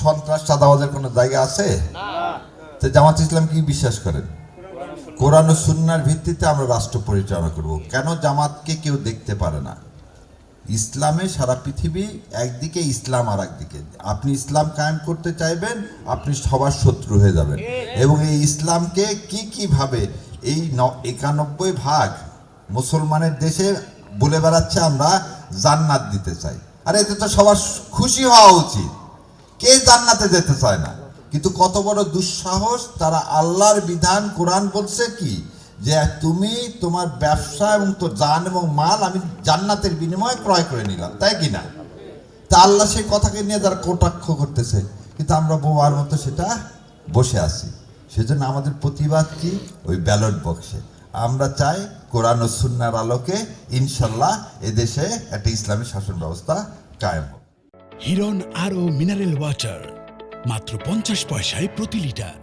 সন্ত্রাস চাঁদাবাজের কোনো জায়গা আছে? তো জামাত ইসলাম কি বিশ্বাস করেন? কোরআন ও সুন্নাহর ভিত্তিতে আমরা রাষ্ট্র পরিচালনা করব। কেন জামাতকে কেউ দেখতে পারে না? ইসলামে সারা পৃথিবী একদিকে, ইসলাম আর একদিকে। আপনি ইসলাম কায়েম করতে চাইবেন, আপনি সবার শত্রু হয়ে যাবেন। এবং এই ইসলামকে কিভাবে এই 91% মুসলমানের দেশে বলে বেড়াচ্ছে আমরা জান্নাত দিতে চাই। আরে এতে তো সবার খুশি হওয়া উচিত। কে জান্নাতে যেতে চায় না? কিন্তু কত বড় দুঃসাহস! তারা আল্লাহর বিধান, কোরআন বলছে কি, যে তুমি তোমার ব্যবসা এবং তোর জান এবং মাল আমি জান্নাতের বিনিময়ে ক্রয় করে নিলাম, তাই কি না? তা আল্লাহ সেই কথাকে নিয়ে যারা কটাক্ষ করতেছে, কিন্তু আমরা বোবার মতো সেটা বসে আছি। সেজন্য আমাদের প্রতিবাদ কি? ওই ব্যালট বক্সে। আমরা চাই কোরআন ও সুন্নাহর আলোকে ইনশাল্লাহ এদেশে একটা ইসলামী শাসন ব্যবস্থা কায়েম হোক। হিরন আরও মিনারেল ওয়াটার মাত্র 50 পয়সায় প্রতি লিটার।